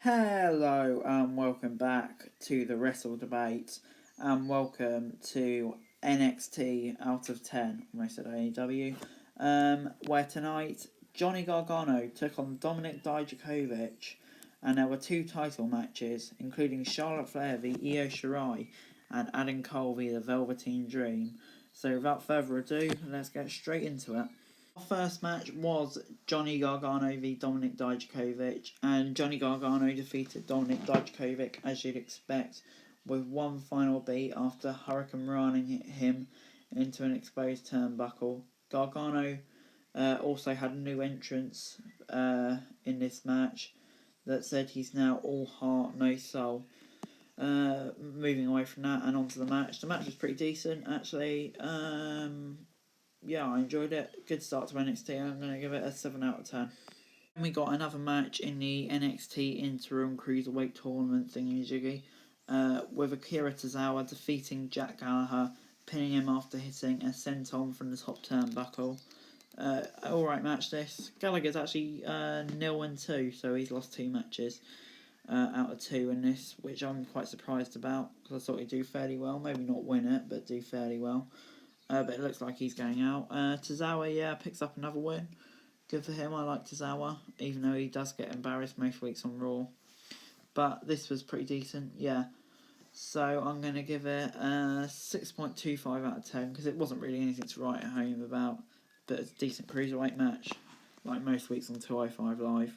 Hello and welcome back to the Wrestle Debate and welcome to NXT Out of 10, almost at AEW, where tonight Johnny Gargano took on Dominik Dijakovic and there were two title matches including Charlotte Flair v Io Shari and Adam Cole v the Velveteen Dream. So without further ado, let's get straight into it. Our first match was Johnny Gargano v Dominik Dijakovic, and Johnny Gargano defeated Dominik Dijakovic, as you'd expect, with one final beat after Hurricane Running hit him into an exposed turnbuckle. Gargano also had a new entrance in this match that said he's now all heart, no soul. Moving away from that and onto the match. The match was pretty decent, actually. Yeah, I enjoyed it. Good start to NXT. I'm going to give it a 7 out of 10. We got another match in the NXT Interim Cruiserweight Tournament thingy-jiggy, with Akira Tozawa defeating Jack Gallagher, pinning him after hitting a senton from the top turnbuckle. Alright match this. Gallagher's actually 0-2, so he's lost 2 matches out of 2 in this, which I'm quite surprised about, because I thought he'd do fairly well. Maybe not win it, but do fairly well. But it looks like he's going out. Tozawa, picks up another win. Good for him. I like Tozawa, even though he does get embarrassed most weeks on Raw. But this was pretty decent, yeah. So I'm going to give it a 6.25 out of 10, because it wasn't really anything to write home about. But it's a decent cruiserweight match, like most weeks on 205 Live.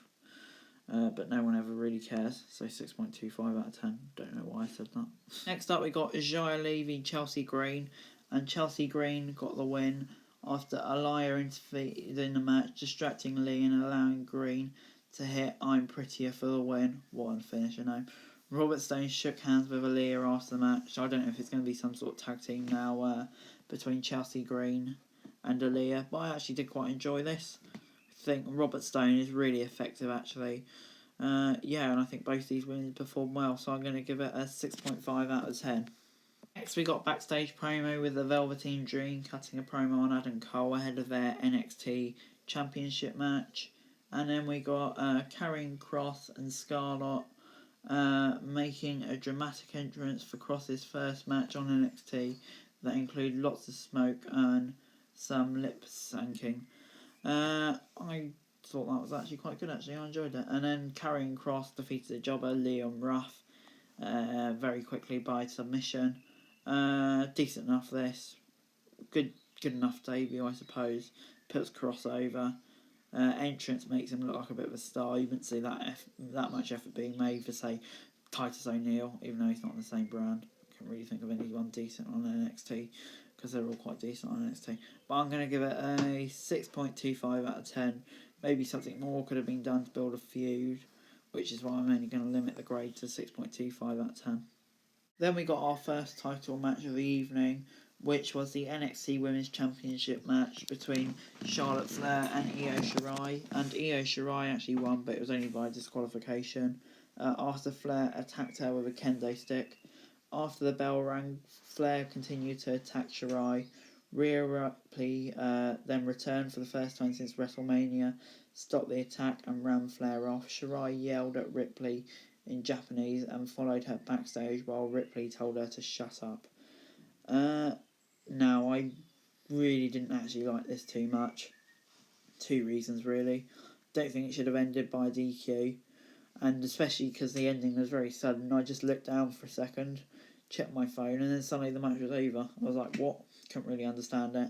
But no one ever really cares, so 6.25 out of 10. Don't know why I said that. Next up we got Xia Li v Chelsea Green, and Chelsea Green got the win after Aliyah interfered in the match, distracting Lee and allowing Green to hit I'm Prettier for the win. What a finish, you know. Robert Stone shook hands with Aliyah after the match. I don't know if it's going to be some sort of tag team now between Chelsea Green and Aliyah, but I actually did quite enjoy this. I think Robert Stone is really effective, actually. And I think both these winners performed well, so I'm going to give it a 6.5 out of 10. Next we got backstage promo with the Velveteen Dream cutting a promo on Adam Cole ahead of their NXT Championship match. And then we got Karrion Kross and Scarlett making a dramatic entrance for Kross's first match on NXT that included lots of smoke and some lip syncing. I thought that was actually quite good, actually. I enjoyed it. And then Karrion Kross defeated the jobber Leon Ruff very quickly by submission. Decent enough this. Good enough debut, I suppose. Puts Kross over. Entrance makes him look like a bit of a star. You wouldn't see that much effort being made for, say, Titus O'Neil, even though he's not on the same brand. Can't really think of anyone decent on NXT, because they're all quite decent on NXT. But I'm going to give it a 6.25 out of 10. Maybe something more could have been done to build a feud, which is why I'm only going to limit the grade to 6.25 out of 10. Then we got our first title match of the evening, which was the NXT Women's Championship match between Charlotte Flair and Io Shari. And Io Shari actually won, but it was only by disqualification, after Flair attacked her with a kendo stick. After the bell rang, Flair continued to attack Shari. Rhea Ripley then returned for the first time since WrestleMania, stopped the attack and ran Flair off. Shari yelled at Ripley in Japanese and followed her backstage while Ripley told her to shut up. Now, I really didn't actually like this too much. 2 reasons, really. Don't think it should have ended by DQ, and especially because the ending was very sudden. I just looked down for a second, checked my phone, and then suddenly the match was over. I was like, what? Couldn't really understand it.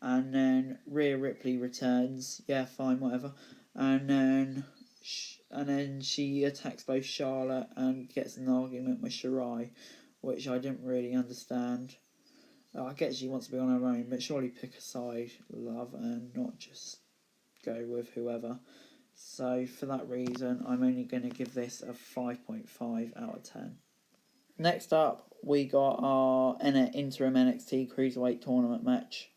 And then Rhea Ripley returns. Yeah, fine, whatever. And then she attacks both Charlotte and gets in an argument with Shari, which I didn't really understand. I guess she wants to be on her own, but surely pick a side, love, and not just go with whoever. So for that reason, I'm only going to give this a 5.5 out of 10. Next up, we got our interim NXT Cruiserweight Tournament match.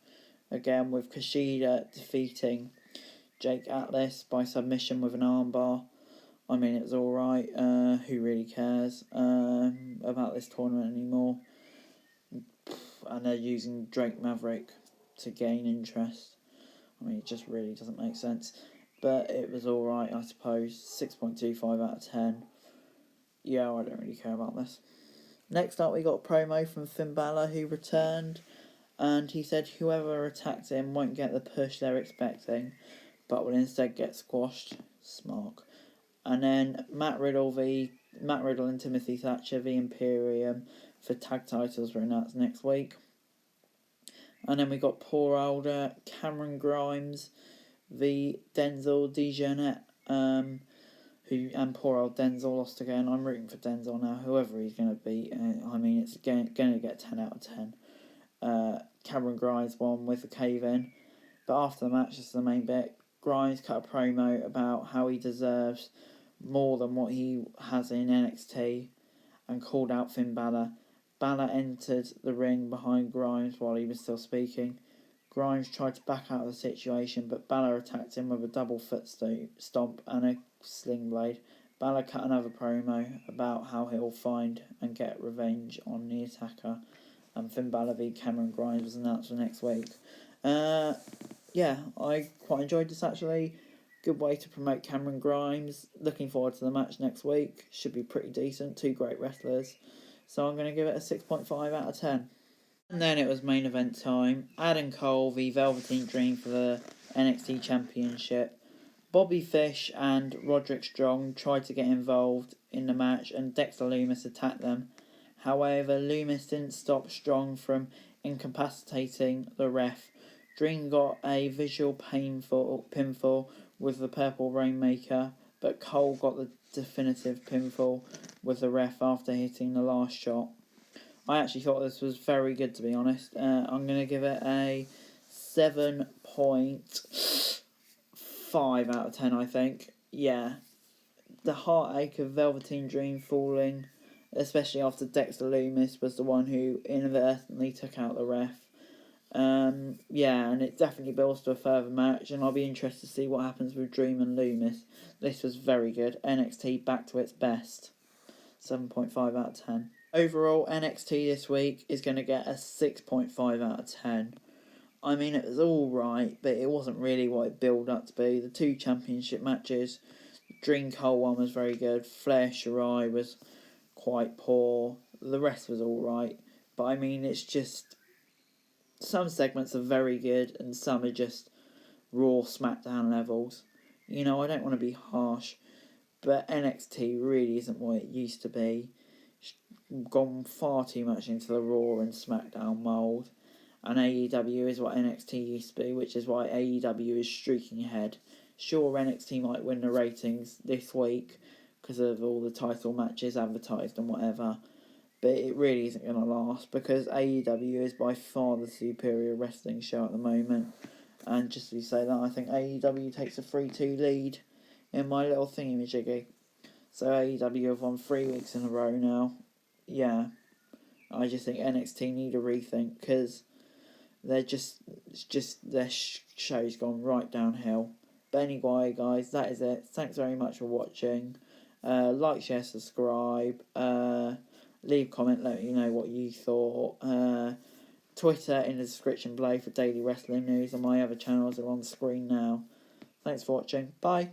Again, with Kushida defeating Jake Atlas by submission with an armbar. I mean, it was alright. Who really cares about this tournament anymore? And they're using Drake Maverick to gain interest. I mean, it just really doesn't make sense. But it was alright, I suppose. 6.25 out of 10. yeah, I don't really care about this. Next up, we got a promo from Finn Balor, who returned, and he said whoever attacks him won't get the push they're expecting, but will instead get squashed. Smart. And then Matt Riddle and Timothy Thatcher v Imperium for tag titles were announced next week. And then we got poor older Cameron Grimes v Denzel Dejournette, and poor old Denzel lost again. I'm rooting for Denzel now, whoever he's going to be. It's going to get 10 out of 10. Cameron Grimes won with a cave-in. But after the match, this is the main bit, Grimes cut a promo about how he deserves more than what he has in NXT and called out Finn Balor. Balor entered the ring behind Grimes while he was still speaking. Grimes tried to back out of the situation, but Balor attacked him with a double foot stomp and a sling blade. Balor cut another promo about how he'll find and get revenge on the attacker. And Finn Balor v Cameron Grimes was announced for next week. Yeah, I quite enjoyed this actually. Good way to promote Cameron Grimes. Looking forward to the match next week. Should be pretty decent. Two great wrestlers. So I'm going to give it a 6.5 out of 10. And then it was main event time. Adam Cole v Velveteen Dream for the NXT Championship. Bobby Fish and Roderick Strong tried to get involved in the match and Dexter Lumis attacked them. However, Lumis didn't stop Strong from incapacitating the ref. Dream got a visual pinfall with the Purple Rainmaker, but Cole got the definitive pinfall with the ref after hitting the last shot. I actually thought this was very good, to be honest. I'm going to give it a 7.5 out of 10, I think. Yeah. The heartache of Velveteen Dream falling, especially after Dexter Lumis was the one who inadvertently took out the ref. And it definitely builds to a further match, and I'll be interested to see what happens with Dream and Lumis. This was very good. NXT back to its best. 7.5 out of 10. Overall, NXT this week is going to get a 6.5 out of 10. I mean, it was alright, but it wasn't really what it built up to be. The two championship matches, Dream Cole one was very good. Flair Shirai was quite poor. The rest was alright. But I mean, it's just, some segments are very good and some are just Raw SmackDown levels. I don't want to be harsh, but NXT really isn't what it used to be. It's gone far too much into the Raw and SmackDown mould. And AEW is what NXT used to be, which is why AEW is streaking ahead. Sure, NXT might win the ratings this week because of all the title matches advertised and whatever, but it really isn't going to last because AEW is by far the superior wrestling show at the moment. And just to say that, I think AEW takes a 3-2 lead in my little thingy-majiggy. So AEW have won 3 weeks in a row now. Yeah, I just think NXT need a rethink because their show's gone right downhill. But anyway, guys, that is it. Thanks very much for watching. Like, share, subscribe. Leave a comment, let me know what you thought. Twitter in the description below for daily wrestling news, and my other channels are on the screen now. Thanks for watching. Bye.